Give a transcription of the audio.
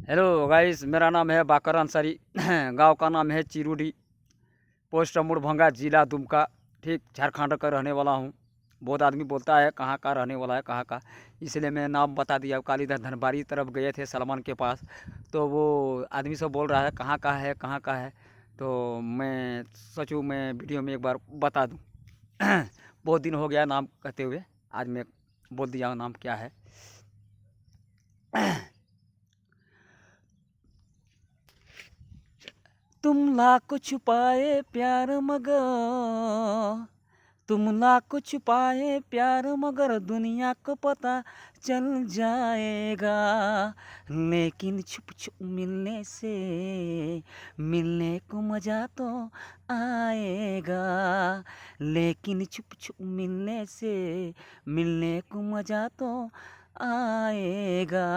Hello guys, मेरा नाम है बाकर अंसारी। गांव का नाम है चिरुडी, पोस्ट मुड़भंगा, जिला दुमका, ठीक झारखंड का रहने वाला हूं। बहुत आदमी बोलता है कहाँ का रहने वाला है, कहाँ का, इसलिए मैं नाम बता दिया। कल इधर धनबारी तरफ गए थे सलमान के पास, तो वो आदमी सब बोल रहा है कहाँ का है, कहाँ का है। तो मैं सोचूं मैं वीडियो में एक बार बता दूं। बहुत दिन हो गया नाम कहते हुए, आज मैं बोल दिया नाम क्या है। तुम लाखों छुपाए प्यार मगर, तुम लाखों छुपाए प्यार मगर दुनिया को पता चल जाएगा। लेकिन छुप छुप मिलने से मिलने को मज़ा तो आएगा। लेकिन छुप छुप मिलने से मिलने को मज़ा तो आएगा।